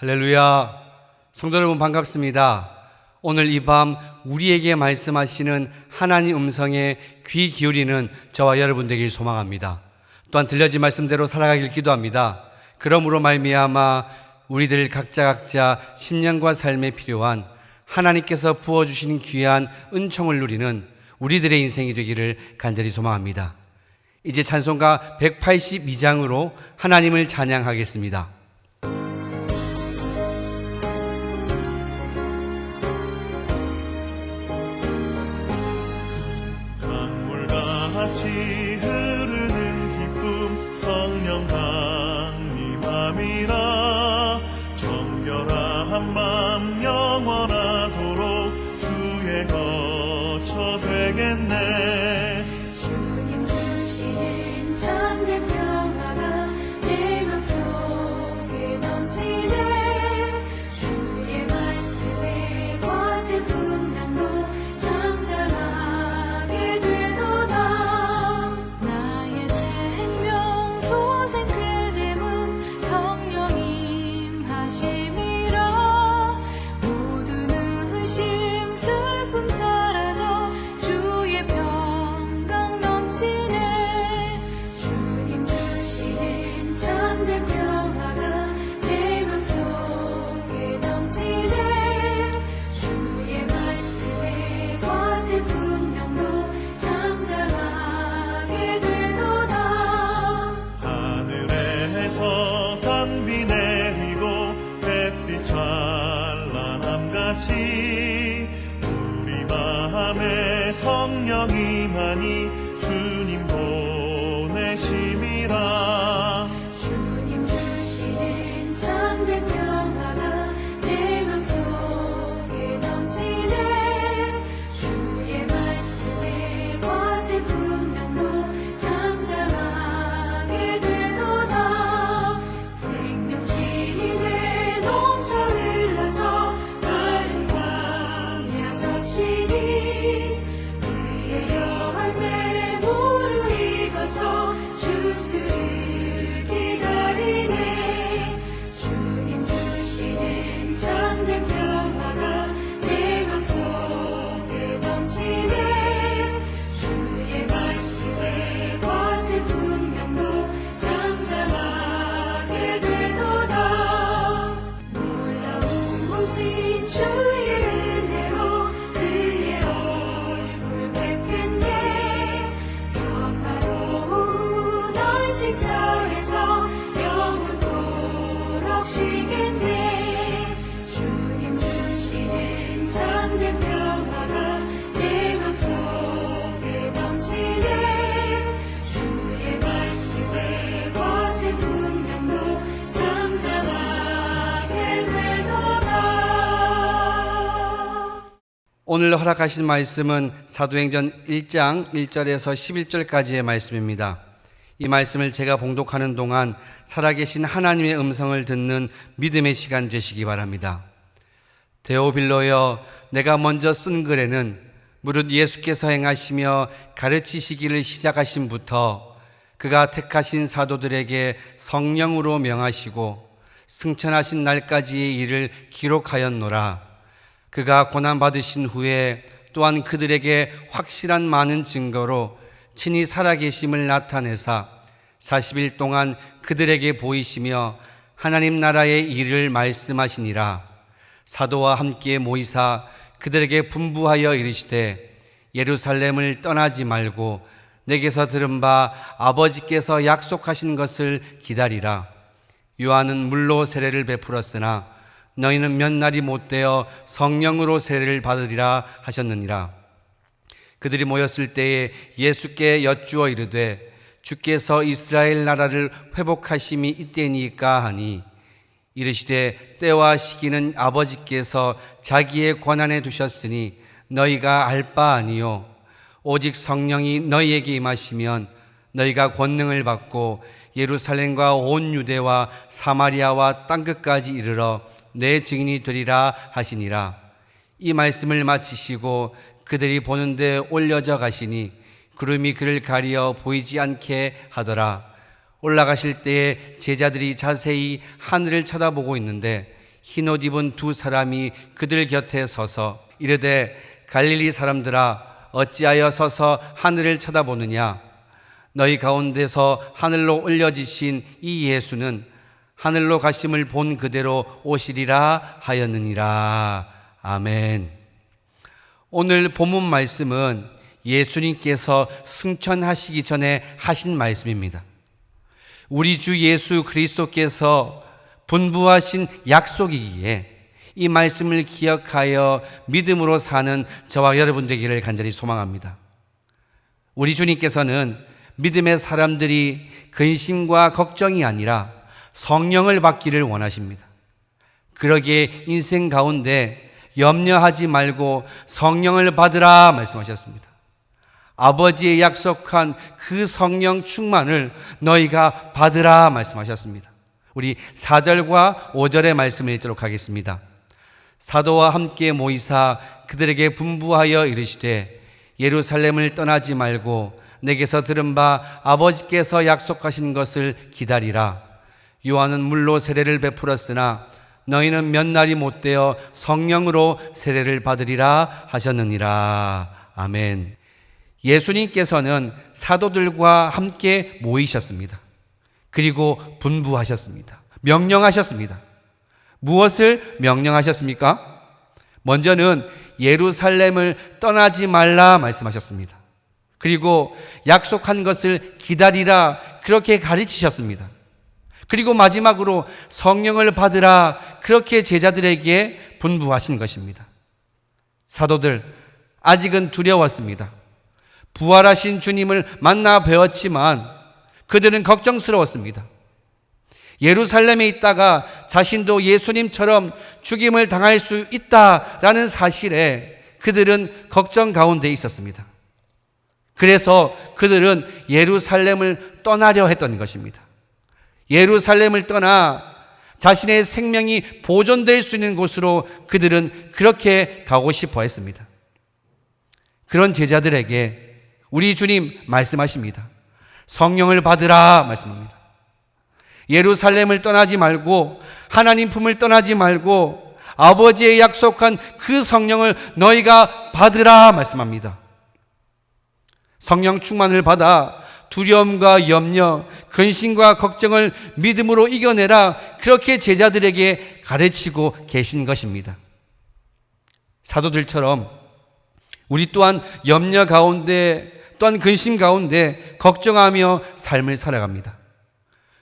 할렐루야. 성도 여러분 반갑습니다. 오늘 이 밤 우리에게 말씀하시는 하나님 음성에 귀 기울이는 저와 여러분 되길 소망합니다. 또한 들려진 말씀대로 살아가길 기도합니다. 그러므로 말미암아 우리들 각자 심령과 삶에 필요한 하나님께서 부어주신 귀한 은총을 누리는 우리들의 인생이 되기를 간절히 소망합니다. 이제 찬송가 182장으로 하나님을 찬양하겠습니다. 강물같이 흐르는 기쁨 성령 강림함이라. 정결한 맘 영원하도록 주의 거처 되겠네. 주님 주시는 참된 평화가 내 맘속에 넘치네. 주의 말씀에 거센 풍랑도 잠잠하게 되도다. 나의 생명 소생 그대문 성령 임하심이라. 모든 의심 슬픔 사라져 주의 평강 넘치네. 주님 주시는 참된 평화가 내 맘속에 넘치네. 주의 말씀에 거센 풍랑도 잠잠하게 되도다. 하늘에서 단비 내리고 햇빛 찬란함같이 우리 마음에 성령 임하니 주님 보내심이라. 주님 주시는 참된 평화가 내 맘속에 넘치네. 주의 말씀에 거센 풍랑도 잠잠하게 되도다. 생명신이 넘쳐 흘러서 마른 광야 적시니 그의 열매 무르익어서 주수를 기다리네. 주님 주시는 참된 평화가 내 맘속에 넘치네. 주의 말씀에 거센 풍랑도 잠잠하게 되도다. 놀라우신 주의 은혜로 그의 얼굴 뵙겠네. 평화로운 안식처에서 영원토록 쉬겠네. 주님 주시는 참된 평화가 내 맘속에 넘치네. 주의 말씀에 거센 풍랑도 잠잠하게 되도다. 오늘 허락하신 말씀은 사도행전 1장 1절에서 11절까지의 말씀입니다. 이 말씀을 제가 봉독하는 동안 살아계신 하나님의 음성을 듣는 믿음의 시간 되시기 바랍니다. 데오빌로여, 내가 먼저 쓴 글에는 무릇 예수께서 행하시며 가르치시기를 시작하신부터 그가 택하신 사도들에게 성령으로 명하시고 승천하신 날까지의 일을 기록하였노라. 그가 고난받으신 후에 또한 그들에게 확실한 많은 증거로 친히 살아계심을 나타내사 40일 동안 그들에게 보이시며 하나님 나라의 일을 말씀하시니라. 사도와 함께 모이사 그들에게 분부하여 이르시되 예루살렘을 떠나지 말고 내게서 들은 바 아버지께서 약속하신 것을 기다리라. 요한은 물로 세례를 베풀었으나 너희는 몇 날이 못되어 성령으로 세례를 받으리라 하셨느니라. 그들이 모였을 때에 예수께 여쭈어 이르되 주께서 이스라엘 나라를 회복하심이 이때니까 하니 이르시되 때와 시기는 아버지께서 자기의 권한에 두셨으니 너희가 알 바 아니요 오직 성령이 너희에게 임하시면 너희가 권능을 받고 예루살렘과 온 유대와 사마리아와 땅끝까지 이르러 내 증인이 되리라 하시니라. 이 말씀을 마치시고 그들이 보는데 올려져 가시니 구름이 그를 가리어 보이지 않게 하더라. 올라가실 때에 제자들이 자세히 하늘을 쳐다보고 있는데 흰옷 입은 두 사람이 그들 곁에 서서 이르되 갈릴리 사람들아 어찌하여 서서 하늘을 쳐다보느냐 너희 가운데서 하늘로 올려지신 이 예수는 하늘로 가심을 본 그대로 오시리라 하였느니라. 아멘. 오늘 본문 말씀은 예수님께서 승천하시기 전에 하신 말씀입니다. 우리 주 예수 그리스도께서 분부하신 약속이기에 이 말씀을 기억하여 믿음으로 사는 저와 여러분 되기를 간절히 소망합니다. 우리 주님께서는 믿음의 사람들이 근심과 걱정이 아니라 성령을 받기를 원하십니다. 그러기에 인생 가운데 염려하지 말고 성령을 받으라 말씀하셨습니다. 아버지의 약속한 그 성령 충만을 너희가 받으라 말씀하셨습니다. 우리 4절과 5절의 말씀을 읽도록 하겠습니다. 사도와 함께 모이사 그들에게 분부하여 이르시되 예루살렘을 떠나지 말고 내게서 들은 바 아버지께서 약속하신 것을 기다리라. 요한은 물로 세례를 베풀었으나 너희는 몇 날이 못되어 성령으로 세례를 받으리라 하셨느니라. 아멘. 예수님께서는 사도들과 함께 모이셨습니다. 그리고 분부하셨습니다. 명령하셨습니다. 무엇을 명령하셨습니까? 먼저는 예루살렘을 떠나지 말라 말씀하셨습니다. 그리고 약속한 것을 기다리라 그렇게 가르치셨습니다. 그리고 마지막으로 성령을 받으라 그렇게 제자들에게 분부하신 것입니다. 사도들 아직은 두려웠습니다. 부활하신 주님을 만나 뵈었지만 그들은 걱정스러웠습니다. 예루살렘에 있다가 자신도 예수님처럼 죽임을 당할 수 있다라는 사실에 그들은 걱정 가운데 있었습니다. 그래서 그들은 예루살렘을 떠나려 했던 것입니다. 예루살렘을 떠나 자신의 생명이 보존될 수 있는 곳으로 그들은 그렇게 가고 싶어 했습니다. 그런 제자들에게 우리 주님 말씀하십니다. 성령을 받으라 말씀합니다. 예루살렘을 떠나지 말고 하나님 품을 떠나지 말고 아버지의 약속한 그 성령을 너희가 받으라 말씀합니다. 성령 충만을 받아 두려움과 염려, 근심과 걱정을 믿음으로 이겨내라 그렇게 제자들에게 가르치고 계신 것입니다. 사도들처럼 우리 또한 염려 가운데 또한 근심 가운데 걱정하며 삶을 살아갑니다.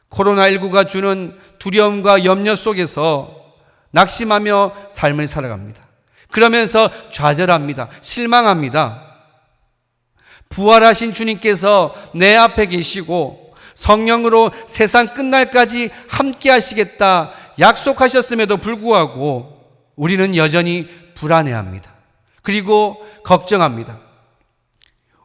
코로나19가 주는 두려움과 염려 속에서 낙심하며 삶을 살아갑니다. 그러면서 좌절합니다. 실망합니다. 부활하신 주님께서 내 앞에 계시고 성령으로 세상 끝날까지 함께 하시겠다 약속하셨음에도 불구하고 우리는 여전히 불안해합니다. 그리고 걱정합니다.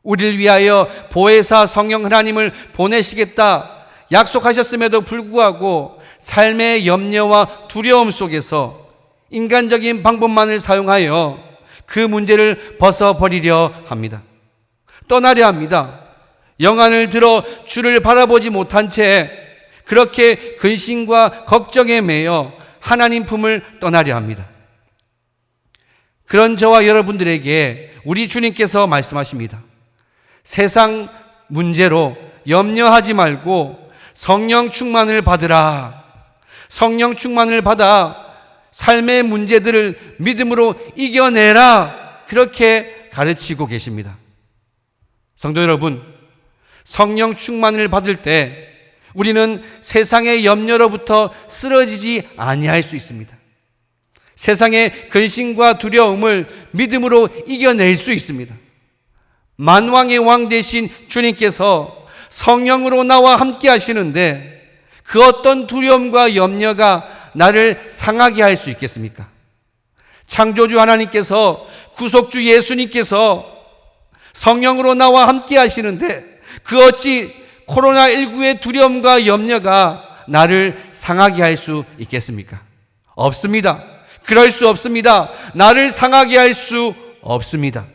우리를 위하여 보혜사 성령 하나님을 보내시겠다 약속하셨음에도 불구하고 삶의 염려와 두려움 속에서 인간적인 방법만을 사용하여 그 문제를 벗어버리려 합니다. 떠나려 합니다. 영안을 들어 주를 바라보지 못한 채 그렇게 근심과 걱정에 매여 하나님 품을 떠나려 합니다. 그런 저와 여러분들에게 우리 주님께서 말씀하십니다. 세상 문제로 염려하지 말고 성령 충만을 받으라. 성령 충만을 받아 삶의 문제들을 믿음으로 이겨내라. 그렇게 가르치고 계십니다. 성도 여러분, 성령 충만을 받을 때 우리는 세상의 염려로부터 쓰러지지 아니할 수 있습니다. 세상의 근심과 두려움을 믿음으로 이겨낼 수 있습니다. 만왕의 왕 되신 주님께서 성령으로 나와 함께 하시는데 그 어떤 두려움과 염려가 나를 상하게 할 수 있겠습니까? 창조주 하나님께서 구속주 예수님께서 성령으로 나와 함께 하시는데 그 어찌 코로나19의 두려움과 염려가 나를 상하게 할 수 있겠습니까? 없습니다. 그럴 수 없습니다. 나를 상하게 할 수 없습니다.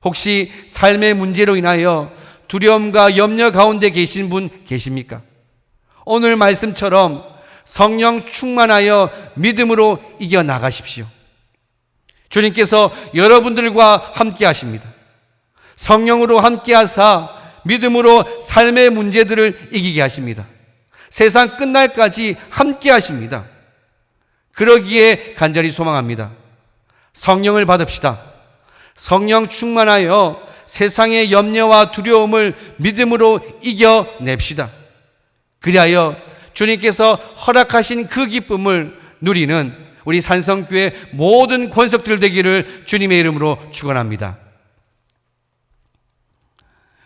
혹시 삶의 문제로 인하여 두려움과 염려 가운데 계신 분 계십니까? 오늘 말씀처럼 성령 충만하여 믿음으로 이겨나가십시오. 주님께서 여러분들과 함께 하십니다. 성령으로 함께 하사 믿음으로 삶의 문제들을 이기게 하십니다. 세상 끝날까지 함께 하십니다. 그러기에 간절히 소망합니다. 성령을 받읍시다. 성령 충만하여 세상의 염려와 두려움을 믿음으로 이겨냅시다. 그리하여 주님께서 허락하신 그 기쁨을 누리는 우리 산성교회 모든 권속들 되기를 주님의 이름으로 축원합니다.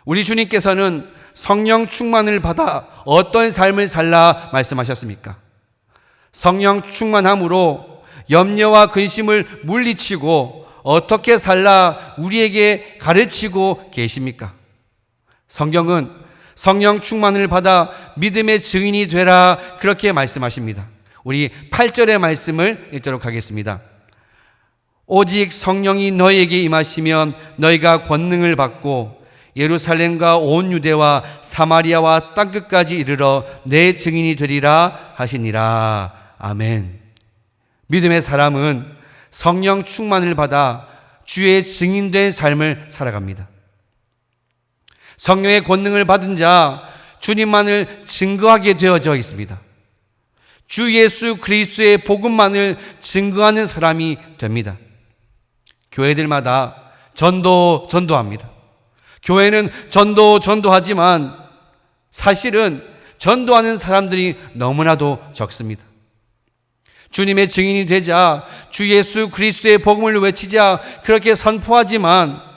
우리 주님께서는 성령 충만을 받아 어떤 삶을 살라 말씀하셨습니까? 성령 충만함으로 염려와 근심을 물리치고 어떻게 살라 우리에게 가르치고 계십니까? 성경은 성령 충만을 받아 믿음의 증인이 되라 그렇게 말씀하십니다. 우리 8절의 말씀을 읽도록 하겠습니다. 오직 성령이 너희에게 임하시면 너희가 권능을 받고 예루살렘과 온 유대와 사마리아와 땅끝까지 이르러 내 증인이 되리라 하시니라. 아멘. 믿음의 사람은 성령 충만을 받아 주의 증인된 삶을 살아갑니다. 성령의 권능을 받은 자 주님만을 증거하게 되어져 있습니다. 주 예수 그리스도의 복음만을 증거하는 사람이 됩니다. 교회들마다 전도합니다. 교회는 전도하지만 사실은 전도하는 사람들이 너무나도 적습니다. 주님의 증인이 되자 주 예수 그리스도의 복음을 외치자 그렇게 선포하지만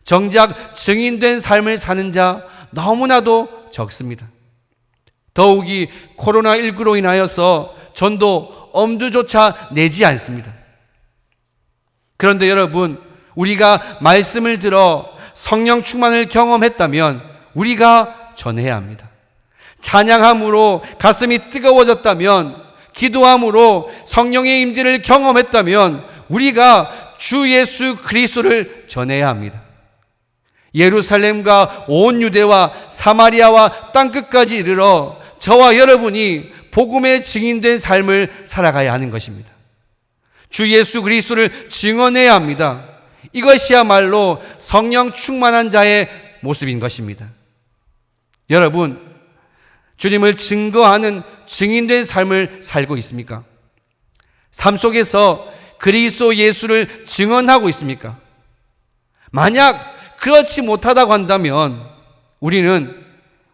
정작 증인된 삶을 사는 자 너무나도 적습니다. 더욱이 코로나19로 인하여서 전도 엄두조차 내지 않습니다. 그런데 여러분, 우리가 말씀을 들어 성령 충만을 경험했다면 우리가 전해야 합니다. 찬양함으로 가슴이 뜨거워졌다면, 기도함으로 성령의 임재를 경험했다면 우리가 주 예수 그리스도를 전해야 합니다. 예루살렘과 온 유대와 사마리아와 땅끝까지 이르러 저와 여러분이 복음의 증인된 삶을 살아가야 하는 것입니다. 주 예수 그리스도를 증언해야 합니다. 이것이야말로 성령 충만한 자의 모습인 것입니다. 여러분, 주님을 증거하는 증인된 삶을 살고 있습니까? 삶 속에서 그리스도 예수를 증언하고 있습니까? 만약 그렇지 못하다고 한다면 우리는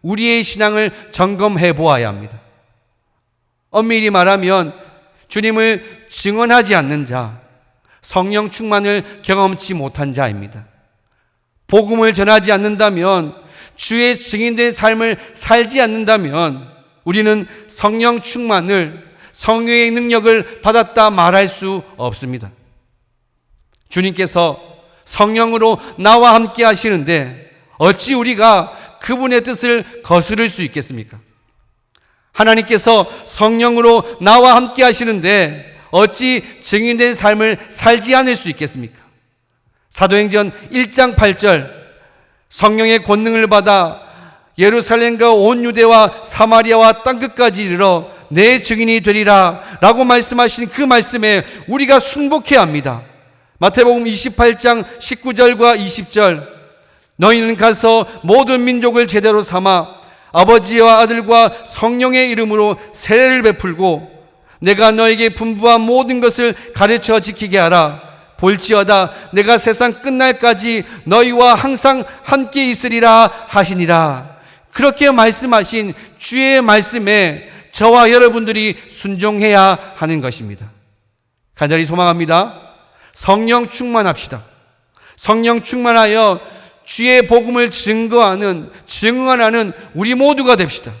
우리의 신앙을 점검해 보아야 합니다. 엄밀히 말하면 주님을 증언하지 않는 자, 성령 충만을 경험치 못한 자입니다. 복음을 전하지 않는다면, 주의 증인된 삶을 살지 않는다면 우리는 성령 충만을, 성령의 능력을 받았다 말할 수 없습니다. 주님께서 성령으로 나와 함께 하시는데 어찌 우리가 그분의 뜻을 거스를 수 있겠습니까? 하나님께서 성령으로 나와 함께 하시는데 어찌 증인된 삶을 살지 않을 수 있겠습니까? 사도행전 1장 8절, 성령의 권능을 받아 예루살렘과 온 유대와 사마리아와 땅끝까지 이르러 내 증인이 되리라 라고 말씀하신 그 말씀에 우리가 순복해야 합니다. 마태복음 28장 19절과 20절, 너희는 가서 모든 민족을 제대로 삼아 아버지와 아들과 성령의 이름으로 세례를 베풀고 내가 너에게 분부한 모든 것을 가르쳐 지키게 하라. 볼지어다 내가 세상 끝날까지 너희와 항상 함께 있으리라 하시니라. 그렇게 말씀하신 주의 말씀에 저와 여러분들이 순종해야 하는 것입니다. 간절히 소망합니다. 성령 충만합시다. 성령 충만하여 주의 복음을 증언하는 우리 모두가 됩시다.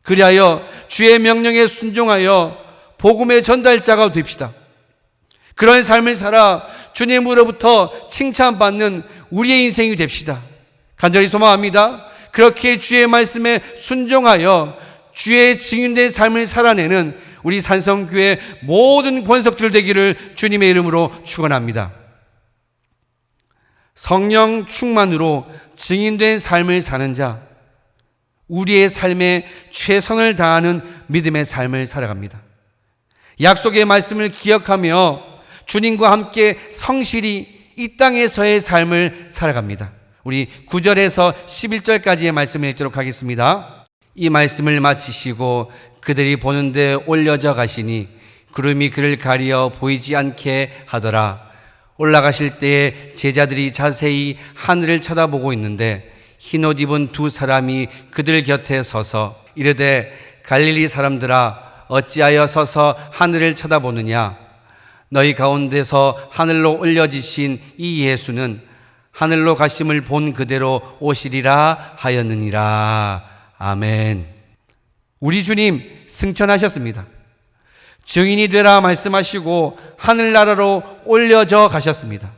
그리하여 주의 명령에 순종하여 복음의 전달자가 됩시다. 그런 삶을 살아 주님으로부터 칭찬받는 우리의 인생이 됩시다. 간절히 소망합니다. 그렇게 주의 말씀에 순종하여 주의 증인된 삶을 살아내는 우리 산성교회 모든 권속들 되기를 주님의 이름으로 축원합니다. 성령 충만으로 증인된 삶을 사는 자, 우리의 삶에 최선을 다하는 믿음의 삶을 살아갑니다. 약속의 말씀을 기억하며 주님과 함께 성실히 이 땅에서의 삶을 살아갑니다. 우리 9절에서 11절까지의 말씀을 읽도록 하겠습니다. 이 말씀을 마치시고 그들이 보는데 올려져 가시니 구름이 그를 가리어 보이지 않게 하더라. 올라가실 때에 제자들이 자세히 하늘을 쳐다보고 있는데 흰옷 입은 두 사람이 그들 곁에 서서 이르되 갈릴리 사람들아 어찌하여 서서 하늘을 쳐다보느냐. 너희 가운데서 하늘로 올려지신 이 예수는 하늘로 가심을 본 그대로 오시리라 하였느니라. 아멘. 우리 주님 승천하셨습니다. 증인이 되라 말씀하시고 하늘나라로 올려져 가셨습니다.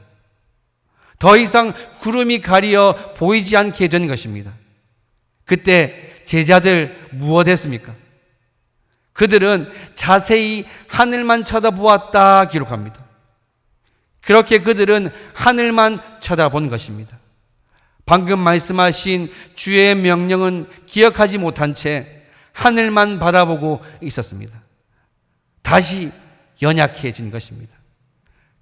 더 이상 구름이 가리어 보이지 않게 된 것입니다. 그때 제자들 무엇했습니까? 그들은 자세히 하늘만 쳐다보았다 기록합니다. 그렇게 그들은 하늘만 쳐다본 것입니다. 방금 말씀하신 주의 명령은 기억하지 못한 채 하늘만 바라보고 있었습니다. 다시 연약해진 것입니다.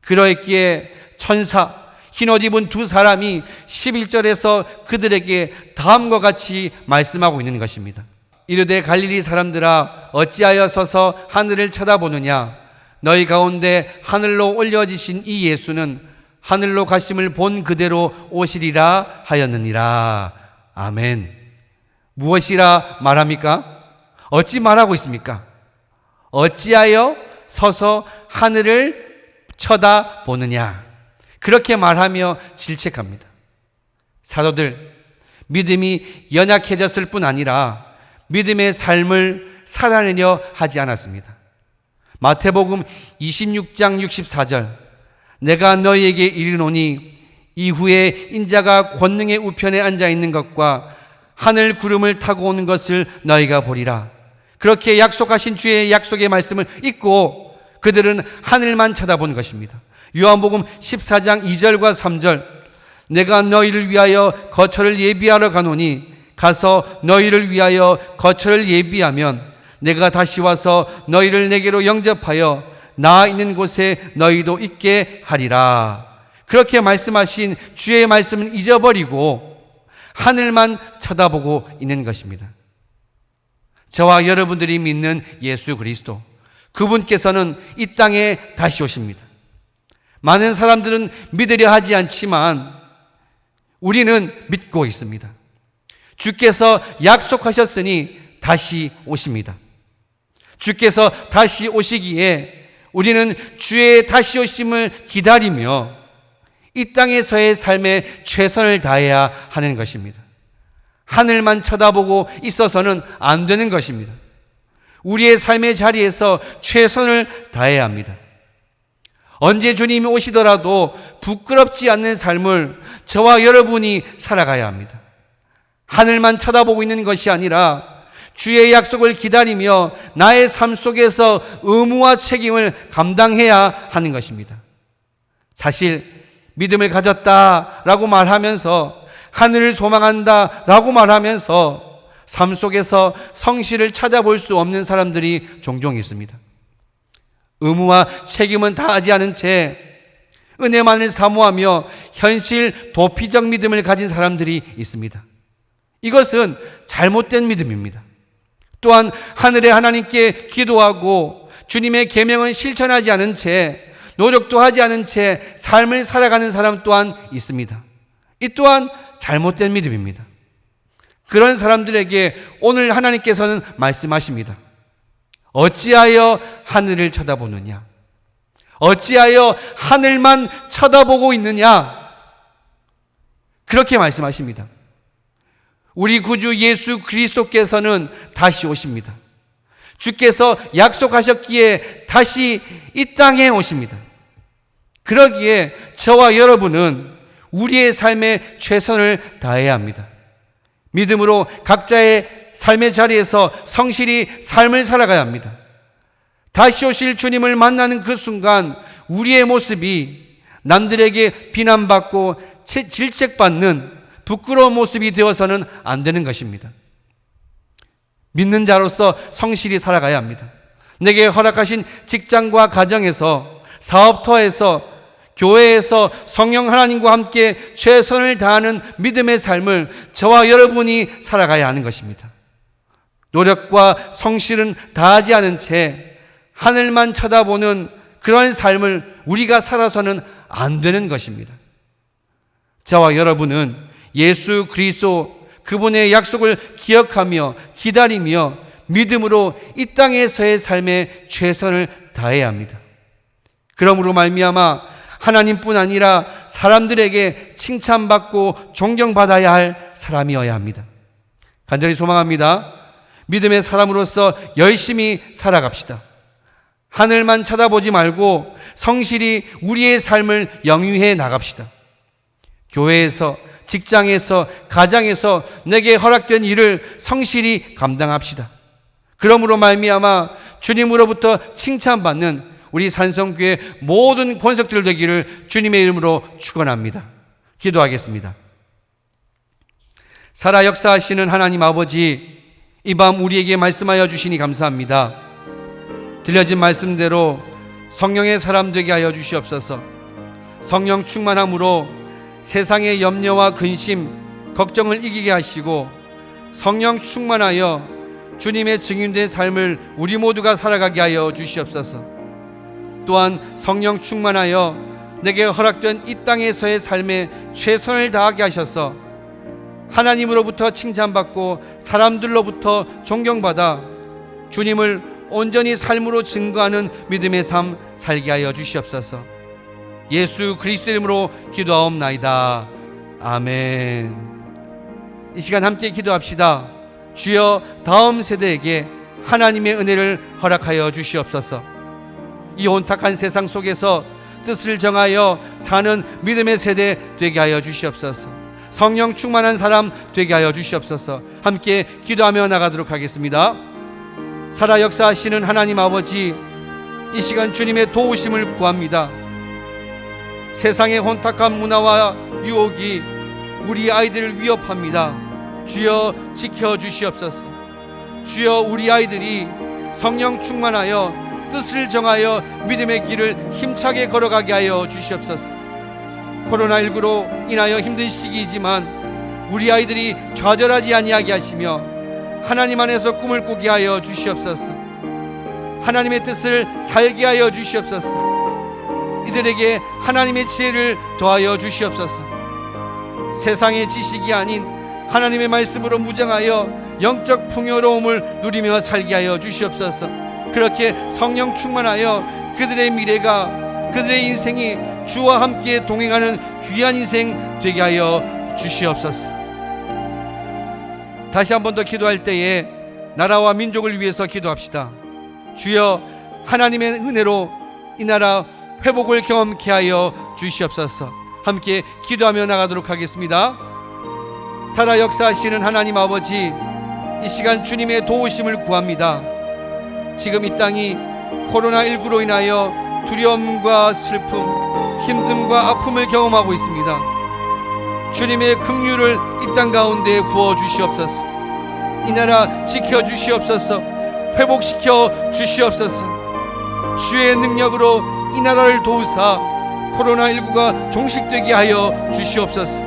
그러했기에 천사 흰옷 입은 두 사람이 11절에서 그들에게 다음과 같이 말씀하고 있는 것입니다. 이르되 갈릴리 사람들아 어찌하여 서서 하늘을 쳐다보느냐. 너희 가운데 하늘로 올려지신 이 예수는 하늘로 가심을 본 그대로 오시리라 하였느니라. 아멘. 무엇이라 말합니까? 어찌 말하고 있습니까? 어찌하여 서서 하늘을 쳐다보느냐. 그렇게 말하며 질책합니다. 사도들 믿음이 연약해졌을 뿐 아니라 믿음의 삶을 살아내려 하지 않았습니다. 마태복음 26장 64절 내가 너희에게 이르노니 이후에 인자가 권능의 우편에 앉아 있는 것과 하늘 구름을 타고 오는 것을 너희가 보리라. 그렇게 약속하신 주의 약속의 말씀을 잊고 그들은 하늘만 쳐다본 것입니다. 요한복음 14장 2절과 3절 내가 너희를 위하여 거처를 예비하러 가노니 가서 너희를 위하여 거처를 예비하면 내가 다시 와서 너희를 내게로 영접하여 나 있는 곳에 너희도 있게 하리라. 그렇게 말씀하신 주의 말씀을 잊어버리고 하늘만 쳐다보고 있는 것입니다. 저와 여러분들이 믿는 예수 그리스도 그분께서는 이 땅에 다시 오십니다. 많은 사람들은 믿으려 하지 않지만 우리는 믿고 있습니다. 주께서 약속하셨으니 다시 오십니다. 주께서 다시 오시기에 우리는 주의 다시 오심을 기다리며 이 땅에서의 삶에 최선을 다해야 하는 것입니다. 하늘만 쳐다보고 있어서는 안 되는 것입니다. 우리의 삶의 자리에서 최선을 다해야 합니다. 언제 주님이 오시더라도 부끄럽지 않는 삶을 저와 여러분이 살아가야 합니다. 하늘만 쳐다보고 있는 것이 아니라 주의 약속을 기다리며 나의 삶 속에서 의무와 책임을 감당해야 하는 것입니다. 사실 믿음을 가졌다라고 말하면서 하늘을 소망한다라고 말하면서 삶 속에서 성실을 찾아볼 수 없는 사람들이 종종 있습니다. 의무와 책임은 다하지 않은 채 은혜만을 사모하며 현실 도피적 믿음을 가진 사람들이 있습니다. 이것은 잘못된 믿음입니다. 또한 하늘의 하나님께 기도하고 주님의 계명은 실천하지 않은 채 노력도 하지 않은 채 삶을 살아가는 사람 또한 있습니다. 이 또한 잘못된 믿음입니다. 그런 사람들에게 오늘 하나님께서는 말씀하십니다. 어찌하여 하늘을 쳐다보느냐? 어찌하여 하늘만 쳐다보고 있느냐? 그렇게 말씀하십니다. 우리 구주 예수 그리스도께서는 다시 오십니다. 주께서 약속하셨기에 다시 이 땅에 오십니다. 그러기에 저와 여러분은 우리의 삶에 최선을 다해야 합니다. 믿음으로 각자의 삶의 자리에서 성실히 삶을 살아가야 합니다. 다시 오실 주님을 만나는 그 순간 우리의 모습이 남들에게 비난받고 질책받는 부끄러운 모습이 되어서는 안 되는 것입니다. 믿는 자로서 성실히 살아가야 합니다. 내게 허락하신 직장과 가정에서, 사업터에서, 교회에서 성령 하나님과 함께 최선을 다하는 믿음의 삶을 저와 여러분이 살아가야 하는 것입니다. 노력과 성실은 다하지 않은 채 하늘만 쳐다보는 그런 삶을 우리가 살아서는 안 되는 것입니다. 저와 여러분은 예수 그리스도 그분의 약속을 기억하며 기다리며 믿음으로 이 땅에서의 삶에 최선을 다해야 합니다. 그러므로 말미암아 하나님뿐 아니라 사람들에게 칭찬받고 존경받아야 할 사람이어야 합니다. 간절히 소망합니다. 믿음의 사람으로서 열심히 살아갑시다. 하늘만 쳐다보지 말고 성실히 우리의 삶을 영위해 나갑시다. 교회에서, 직장에서, 가정에서 내게 허락된 일을 성실히 감당합시다. 그러므로 말미암아 주님으로부터 칭찬받는 우리 산성교회 모든 권속들 되기를 주님의 이름으로 축원합니다. 기도하겠습니다. 살아 역사하시는 하나님 아버지, 이 밤 우리에게 말씀하여 주시니 감사합니다. 들려진 말씀대로 성령의 사람 되게 하여 주시옵소서. 성령 충만함으로 세상의 염려와 근심, 걱정을 이기게 하시고 성령 충만하여 주님의 증인된 삶을 우리 모두가 살아가게 하여 주시옵소서. 또한 성령 충만하여 내게 허락된 이 땅에서의 삶에 최선을 다하게 하셔서 하나님으로부터 칭찬받고 사람들로부터 존경받아 주님을 온전히 삶으로 증거하는 믿음의 삶 살게 하여 주시옵소서. 예수 그리스도 이름으로 기도하옵나이다. 아멘. 이 시간 함께 기도합시다. 주여, 다음 세대에게 하나님의 은혜를 허락하여 주시옵소서. 이 혼탁한 세상 속에서 뜻을 정하여 사는 믿음의 세대 되게 하여 주시옵소서. 성령 충만한 사람 되게 하여 주시옵소서. 함께 기도하며 나가도록 하겠습니다. 살아 역사하시는 하나님 아버지, 이 시간 주님의 도우심을 구합니다. 세상의 혼탁한 문화와 유혹이 우리 아이들을 위협합니다. 주여 지켜주시옵소서. 주여, 우리 아이들이 성령 충만하여 뜻을 정하여 믿음의 길을 힘차게 걸어가게 하여 주시옵소서. 코로나19로 인하여 힘든 시기이지만 우리 아이들이 좌절하지 아니하게 하시며 하나님 안에서 꿈을 꾸게 하여 주시옵소서. 하나님의 뜻을 살게 하여 주시옵소서. 이들에게 하나님의 지혜를 더하여 주시옵소서. 세상의 지식이 아닌 하나님의 말씀으로 무장하여 영적 풍요로움을 누리며 살게 하여 주시옵소서. 그렇게 성령 충만하여 그들의 미래가, 그들의 인생이 주와 함께 동행하는 귀한 인생 되게 하여 주시옵소서. 다시 한 번 더 기도할 때에 나라와 민족을 위해서 기도합시다. 주여, 하나님의 은혜로 이 나라 회복을 경험케 하여 주시옵소서. 함께 기도하며 나가도록 하겠습니다. 살아 역사하시는 하나님 아버지, 이 시간 주님의 도우심을 구합니다. 지금 이 땅이 코로나19로 인하여 두려움과 슬픔, 힘듦과 아픔을 경험하고 있습니다. 주님의 긍휼을 이 땅 가운데 부어 주시옵소서. 이 나라 지켜 주시옵소서. 회복시켜 주시옵소서. 주의 능력으로 이 나라를 도우사 코로나19가 종식되게 하여 주시옵소서.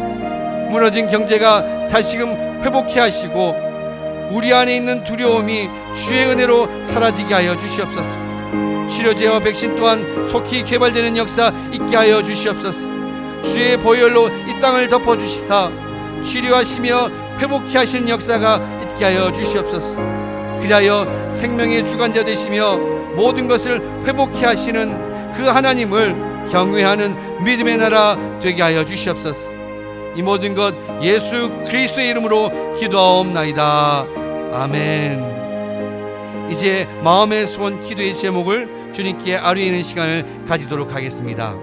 무너진 경제가 다시금 회복케 하시고 우리 안에 있는 두려움이 주의 은혜로 사라지게 하여 주시옵소서. 치료제와 백신 또한 속히 개발되는 역사 있게 하여 주시옵소서. 주의 보혈로 이 땅을 덮어주시사 치료하시며 회복케 하시는 역사가 있게 하여 주시옵소서. 그리하여 생명의 주관자 되시며 모든 것을 회복케 하시는 그 하나님을 경외하는 믿음의 나라 되게 하여 주시옵소서. 이 모든 것 예수 그리스도의 이름으로 기도하옵나이다. 아멘. 이제 마음의 소원 기도의 제목을 주님께 아뢰는 시간을 가지도록 하겠습니다.